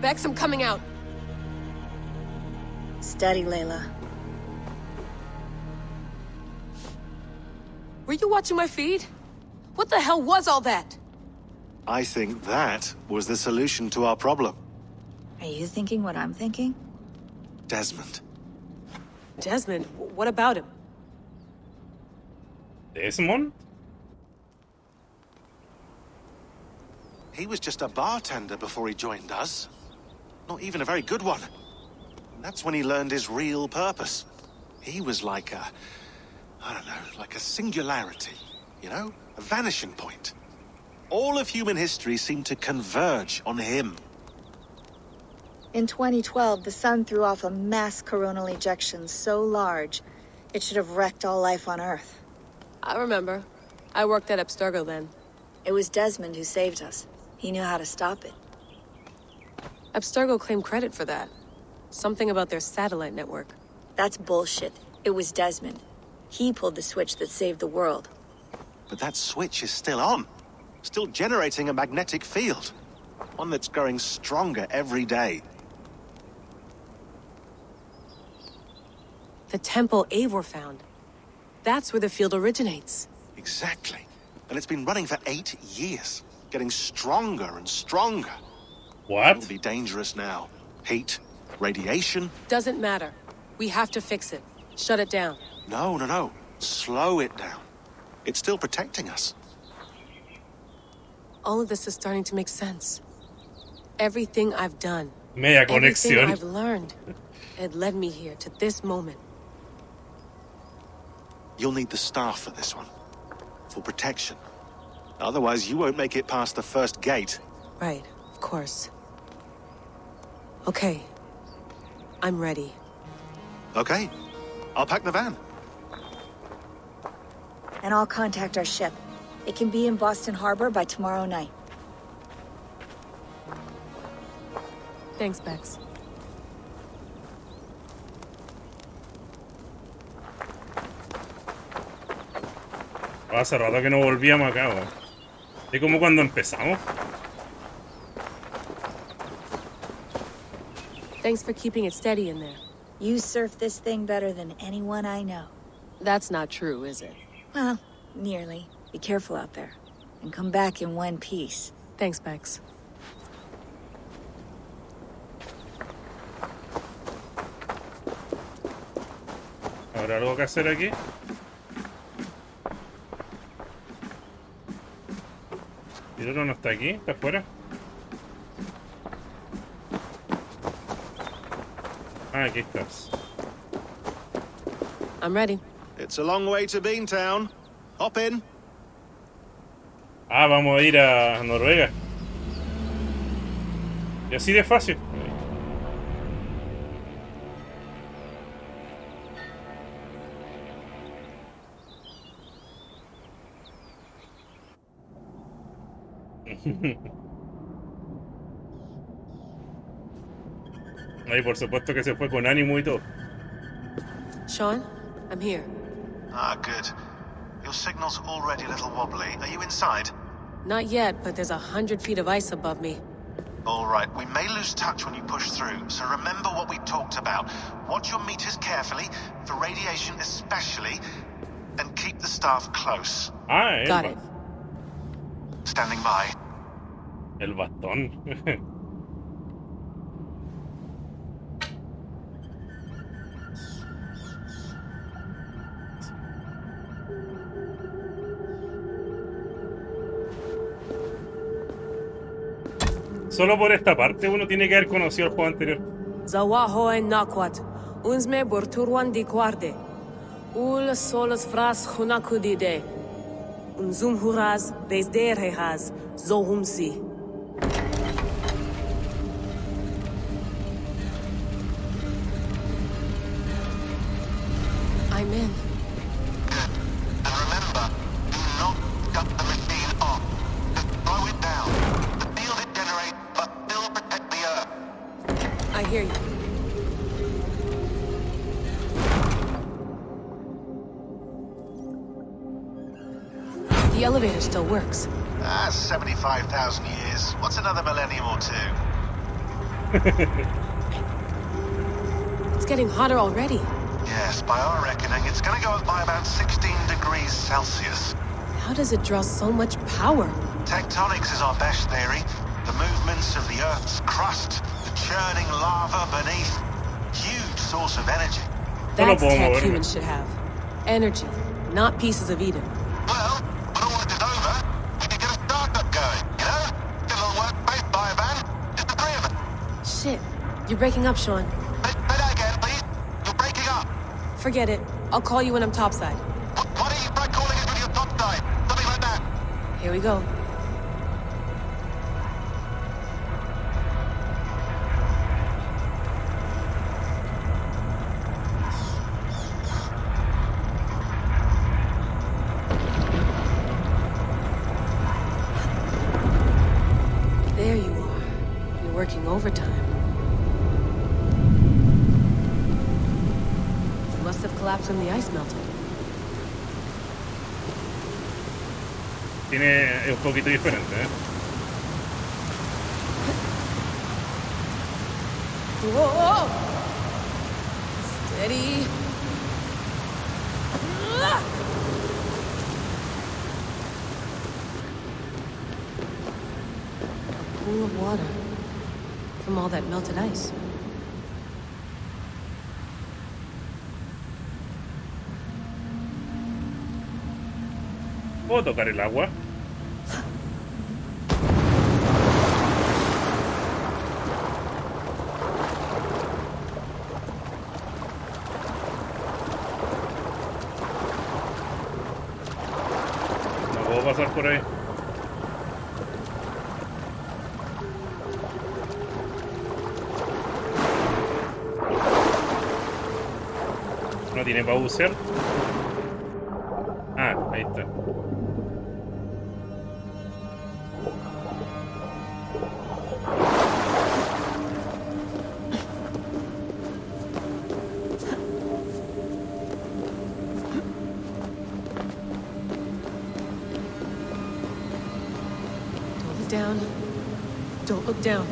Bex, I'm coming out. Steady, Layla. Were you watching my feed? What the hell was all that? I think that was the solution to our problem. Are you thinking what I'm thinking? Desmond. Desmond? What about him? Desmond? He was just a bartender before he joined us. Not even a very good one. And that's when he learned his real purpose. He was like a... I don't know, like a singularity, you know? A vanishing point. All of human history seemed to converge on him. In 2012, the sun threw off a mass coronal ejection so large, it should have wrecked all life on Earth. I remember. I worked at Abstergo then. It was Desmond who saved us. He knew how to stop it. Abstergo claimed credit for that. Something about their satellite network. That's bullshit. It was Desmond. He pulled the switch that saved the world. But that switch is still on. Still generating a magnetic field. One that's growing stronger every day. The temple Eivor found. That's where the field originates. Exactly. And it's been running for 8 years. Getting stronger and stronger. What? It'll be dangerous now. Heat, radiation. Doesn't matter. We have to fix it. Shut it down. No. Slow it down. It's still protecting us. All of this is starting to make sense. Everything I've done. Media Everything conexión. I've learned. It led me here to this moment. You'll need the staff for this one. For protection. Otherwise, you won't make it past the first gate. Right, of course. Okay. I'm ready. Okay. I'll pack the van. And I'll contact our ship. It can be in Boston Harbor by tomorrow night. Thanks, Bex. Hace rato que no volvíamos acá, weón. Es como cuando empezamos. Thanks for keeping it steady in there. You surf this thing better than anyone I know. That's not true, is it? Well, nearly. Be careful out there. And come back in one piece. Thanks, Bex. ¿Habrá algo que hacer aquí? ¿Y el otro no está aquí? ¿Está afuera? Ah, aquí estás. I'm ready. It's a long way to Beantown. Hop in. Ah, vamos a ir a Noruega. Y así de fácil. Ahí por supuesto que se fue con ánimo y todo. Sean, I'm here. Ah, good. Your signal's already a little wobbly. Are you inside? Not yet, but there's 100 feet of ice above me. All right, we may lose touch when you push through, so remember what we talked about. Watch your meters carefully, for radiation especially, and keep the staff close. Ah, Got it. Standing by. El bastón. Solo por esta parte uno tiene que haber conocido el juego anterior. Zawaho en Nakwat. Unsme borturwan di guarde. Ul solos fras hunakudide. Unzum huraz bezderehaz zohumsi. I'm in. Good. And remember, do not cut the machine off. Just slow it down. The field it generates, but still protect the Earth. I hear you. The elevator still works. 75,000 years. What's another millennium or two? It's getting hotter already. Yes, by our reckoning, it's gonna go up by about 16 degrees Celsius. How does it draw so much power? Tectonics is our best theory. The movements of the Earth's crust, the churning lava beneath. Huge source of energy. That's puedo tech moverme. humans should have. Energy, not pieces of Eden. Well, when all this is over, we can get a startup going, you know? Get a little workspace, buy a van, just the three of us. Shit, you're breaking up, Sean. Say that again, please. You're breaking up. Forget it. I'll call you when I'm topside. Why don't you try calling us with your top side? Something like that. Here we go. There you are. You're working overtime. You must have collapsed when the ice melted. Es un poquito diferente, ¿eh? Whoa! Steady. Pool of water from all that melted ice. ¿Puedo tocar el agua? No puedo pasar por ahí. ¿No tiene para bucear? Ah, ahí está. Don't look down. Don't look down.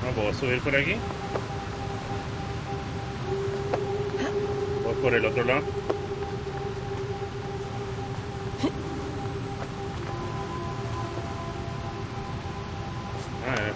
No puedo subir por aquí. Voy por el otro lado.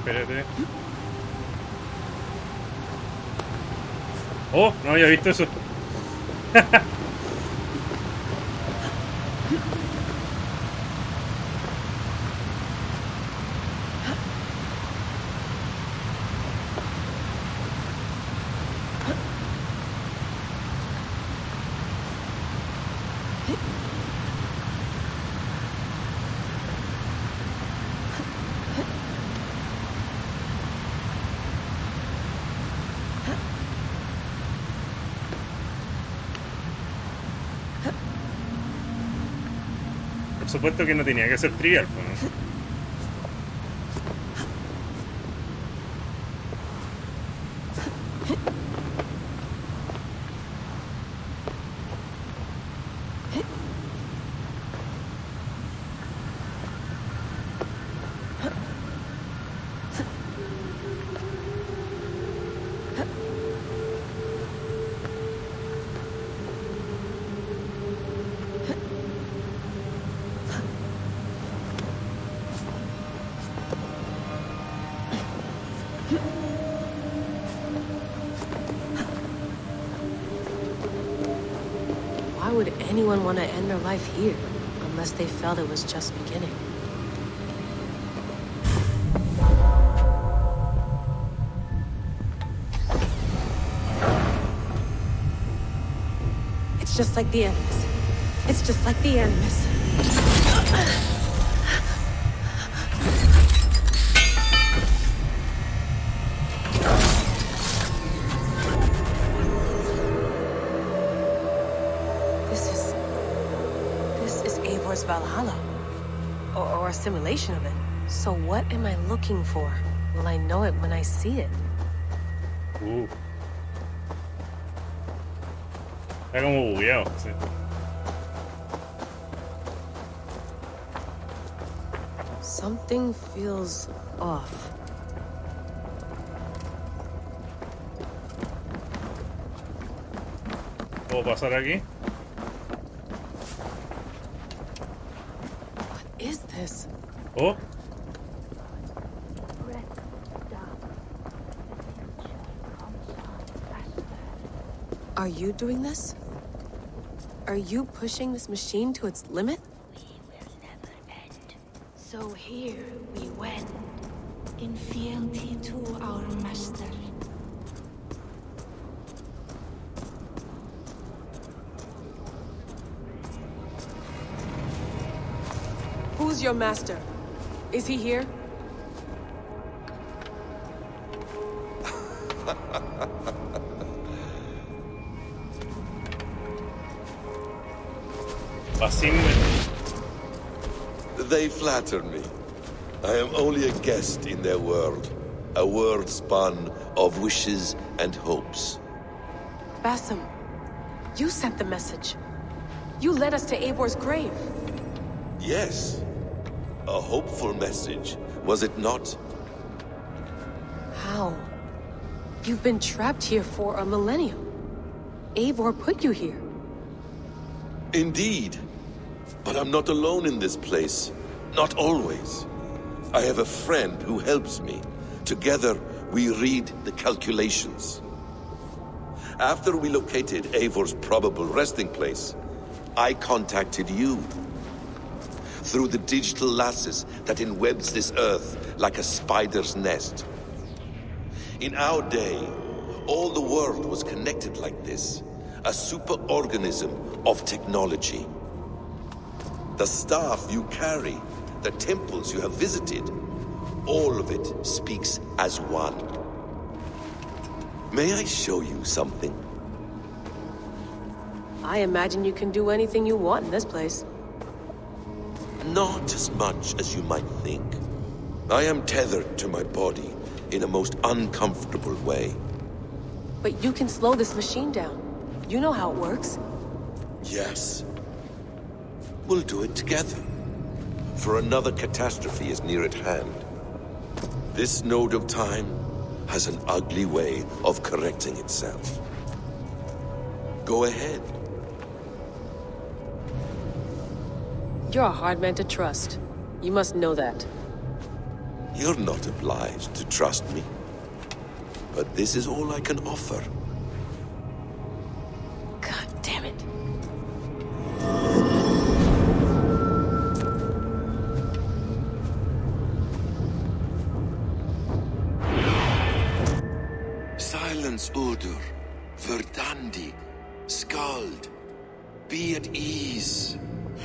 Espérate. Oh, no había visto eso. Por supuesto que no tenía que ser trivial, pues, ¿no? Why would anyone want to end their life here, unless they felt it was just beginning? It's just like the Animus. It's just like the Animus. This is Valhalla. or a simulation of it. So what am I looking for? Will I know it when I see it? Está como bugueado, sí. Something feels off. ¿Puedo pasar aquí? What is this? Oh, Are you doing this? Are you pushing this machine to its limit? We will never end. So here we wend, in fealty to our master. Who's your master? Is he here? Basim. They flatter me. I am only a guest in their world. A world spun of wishes and hopes. Basim, you sent the message. You led us to Eivor's grave. Yes. A hopeful message, was it not? How? You've been trapped here for a millennium. Eivor put you here. Indeed. But I'm not alone in this place. Not always. I have a friend who helps me. Together, we read the calculations. After we located Eivor's probable resting place, I contacted you. Through the digital lasses that enwebs this earth like a spider's nest. In our day, all the world was connected like this. A superorganism of technology. The staff you carry, the temples you have visited, all of it speaks as one. May I show you something? I imagine you can do anything you want in this place. Not as much as you might think. I am tethered to my body in a most uncomfortable way. But you can slow this machine down. You know how it works. Yes. We'll do it together. For another catastrophe is near at hand. This node of time has an ugly way of correcting itself. Go ahead. You're a hard man to trust. You must know that. You're not obliged to trust me. But this is all I can offer. God damn it. Silence, Udur. Verdandi. Skald. Be at ease.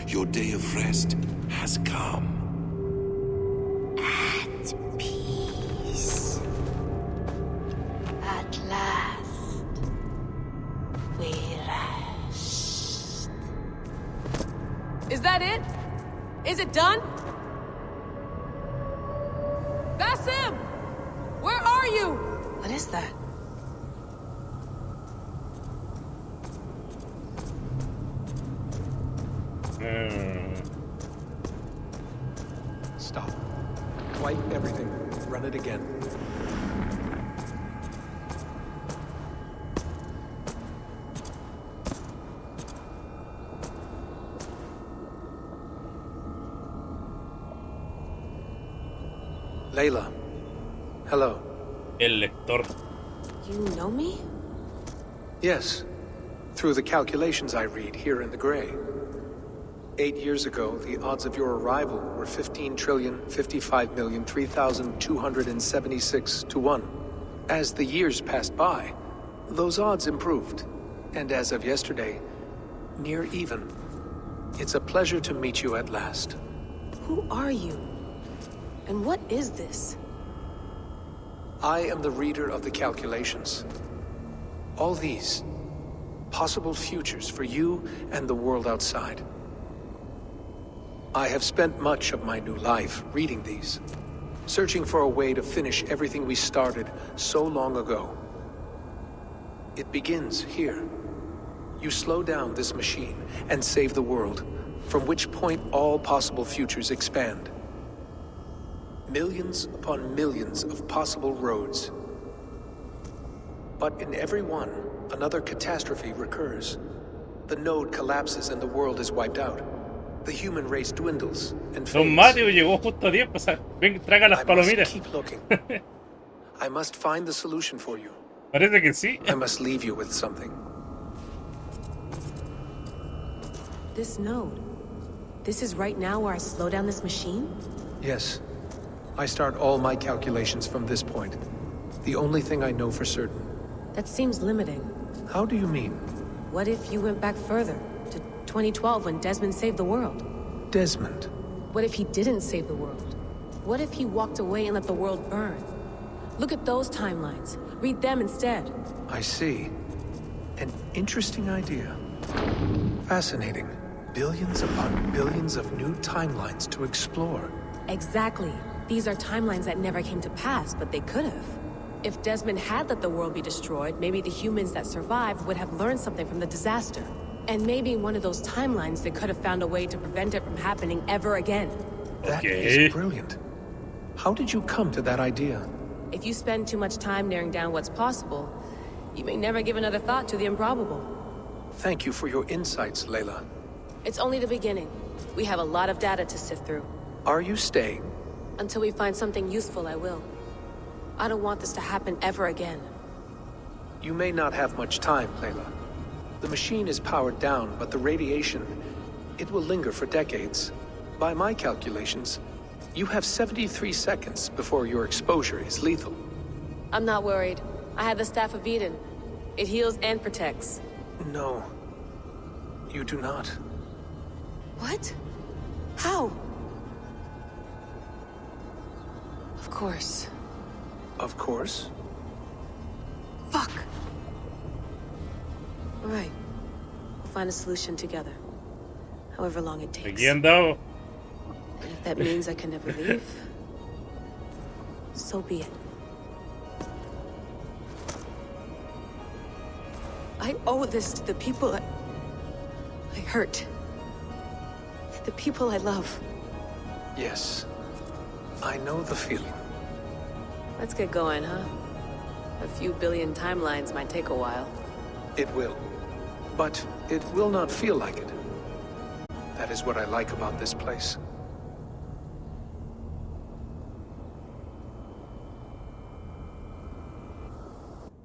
Your day of rest has come. At peace. At last, we rest. Is that it? Is it done? Basim! Where are you? What is that? Stop. Wipe everything. Run it again. Layla. Hello. El lector. You know me? Yes. Through the calculations I read here in the gray. 8 years ago, the odds of your arrival were 15,055,003,276 to 1. As the years passed by, those odds improved. And as of yesterday, near even. It's a pleasure to meet you at last. Who are you? And what is this? I am the reader of the calculations. All these, possible futures for you and the world outside. I have spent much of my new life reading these, searching for a way to finish everything we started so long ago. It begins here. You slow down this machine and save the world, from which point all possible futures expand. Millions upon millions of possible roads. But in every one, another catastrophe recurs. The node collapses and the world is wiped out. The human race dwindles and Don fades. Mario llegó justo a tiempo. Ven, traga las I must palomitas. keep looking. I must find the solution for you. Parece que sí. I must leave you with something. This node. This is right now where I slow down this machine? Yes. I start all my calculations from this point. The only thing I know for certain. That seems limiting. How do you mean? What if you went back further, to 2012 when Desmond saved the world? Desmond. What if he didn't save the world? What if he walked away and let the world burn? Look at those timelines. Read them instead. I see. An interesting idea. Fascinating. Billions upon billions of new timelines to explore. Exactly. These are timelines that never came to pass, but they could have. If Desmond had let the world be destroyed, maybe the humans that survived would have learned something from the disaster. And maybe in one of those timelines they could have found a way to prevent it from happening ever again. That Okay. is brilliant. How did you come to that idea? If you spend too much time narrowing down what's possible, you may never give another thought to the improbable. Thank you for your insights, Layla. It's only the beginning. We have a lot of data to sift through. Are you staying? Until we find something useful, I will. I don't want this to happen ever again. You may not have much time, Layla. The machine is powered down, but the radiation, it will linger for decades. By my calculations, you have 73 seconds before your exposure is lethal. I'm not worried. I have the Staff of Eden. It heals and protects. No, you do not. What? How? Of course. Of course. Fuck! All right. We'll find a solution together. However long it takes. Aquí andamos. And if that means I can never leave, so be it. I owe this to the people I hurt. The people I love. Yes, I know the feeling. Let's get going, huh? A few billion timelines might take a while. It will. But it will not feel like it. That is what I like about this place.